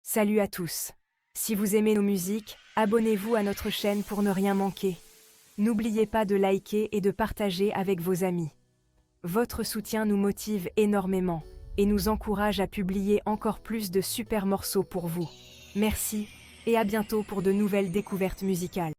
Salut à tous. Si vous aimez nos musiques, abonnez-vous à notre chaîne pour ne rien manquer. N'oubliez pas de liker et de partager avec vos amis. Votre soutien nous motive énormément et nous encourage à publier encore plus de super morceaux pour vous. Merci et à bientôt pour de nouvelles découvertes musicales.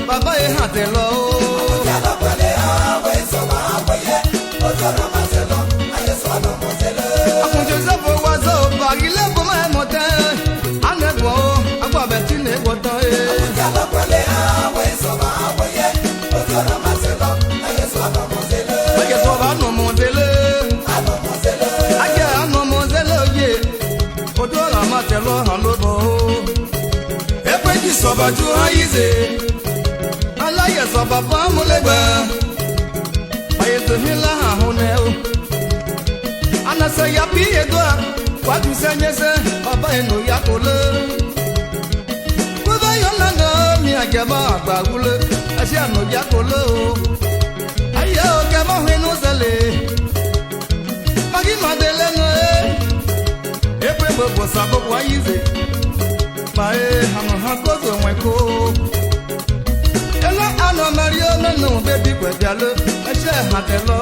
Baba e hatelo Oja pele awe so ma apoye Ojo na maselo aye so no mosele Akun Joseph wazo bagile bo ma mote Anegbo agba betine woto e Oja pele awe so ma apoye Ojo na maselo aye so no mosele Aye so ba no mosele Ano mosele Aye ano mosele ye Ojo na maselo han lobo Epe di so ba ju ayize Yes, Papa Mulega. I to Hilla Honel. And I say, Yapi, what you say, yes, Papa, no Yakole. With I don't me, I gave up Bagula. I shall no Yakolo. I yell, Gamma Hinosale. Maggie Madelene. Every was about why is it? My Hamahakoto, my co. Ano Mario no baby kwedialo eche hatelo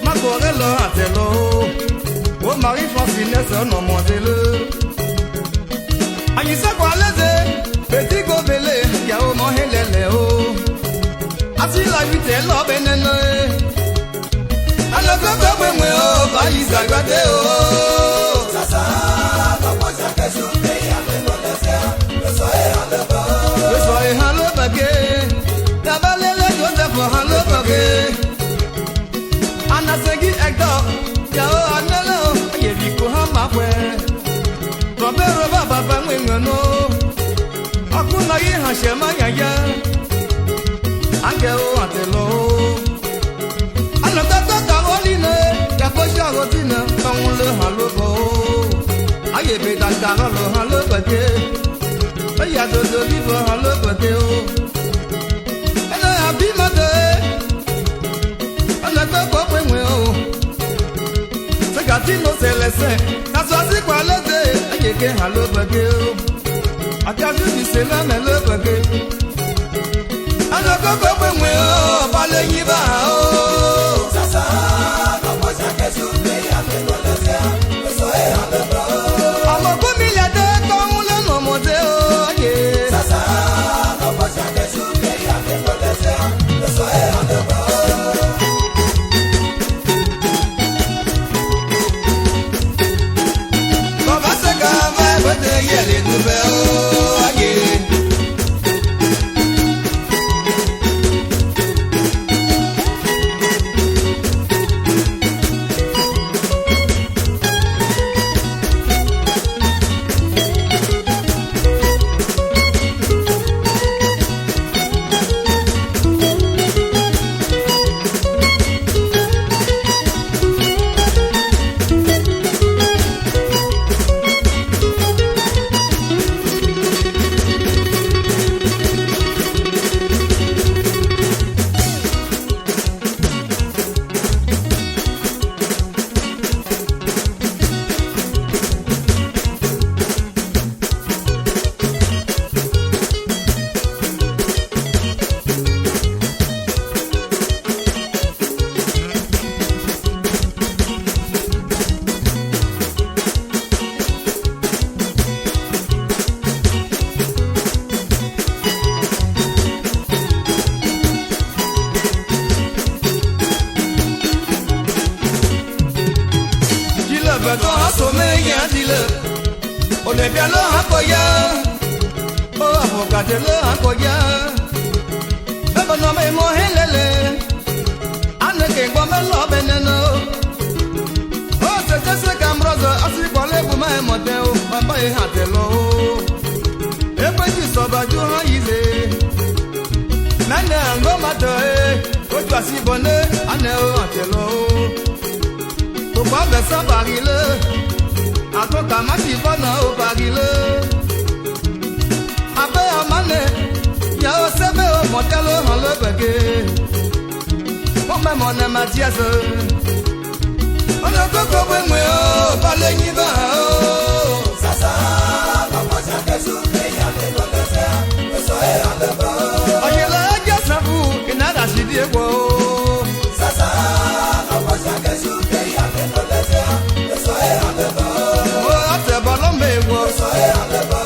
Magorelo hatelo O Marie Francine no modelo Ayisa kwaleze petit go bele ya o mo helele o Asi la vite lo benene Ano go go mwe o ba isa gbade o Sasa no mo ja kesu pe ya le no lese so e aleba So e halo bage Tabalele Joseph halo bage Anasegi ekdo Ya o anelo Ye biko hama kwe Robero baba bangwe ngono Akuna yi hashema yaya Ange o atelo Anotata karoline Yakosha rotina Kangule halo bo Aye beda karolo halo bage Ya do vivo halo bateo Ena abi mate Ana to ko mwe o Se gati no se lese Na so si kwa leze Ayeke halo bateo Akaju di se la me le bage Ana ko mwe o Pale yiba o Sasa No mo sa kesu Me ya me no lese So e halo ba Amo ko miliade Ko ule no moteo veut ton sommeil, il y a dit le. On est bien là, un coya. Oh, avocat, le un coya. Mais bon, non, mais moi, helele. Anne, qui est comme l'eau, beneno. Oh, c'est ce qu'ambrose, assis pour les boumins, et monter au papa et hatelo. Et puis, tu sauves, tu as isé. Nane, un bon matin, oh, tu as si bonne, Anne, oh, hatelo. Pourquoi faire ça, Paris-le? Ako kama kibona o Paris-le. Abe amane, ya o sebe o motelo han le bege. Mon même on est Mathias. On a coco bemwe o, pale nyiba o. Sasa, papa jake soupe ya le kolese, eso e alebo. Oye la ya sabu, inada shidi ego. Sasa, papa jake soupe ya le kolese, eso e alebo. So I am the boy.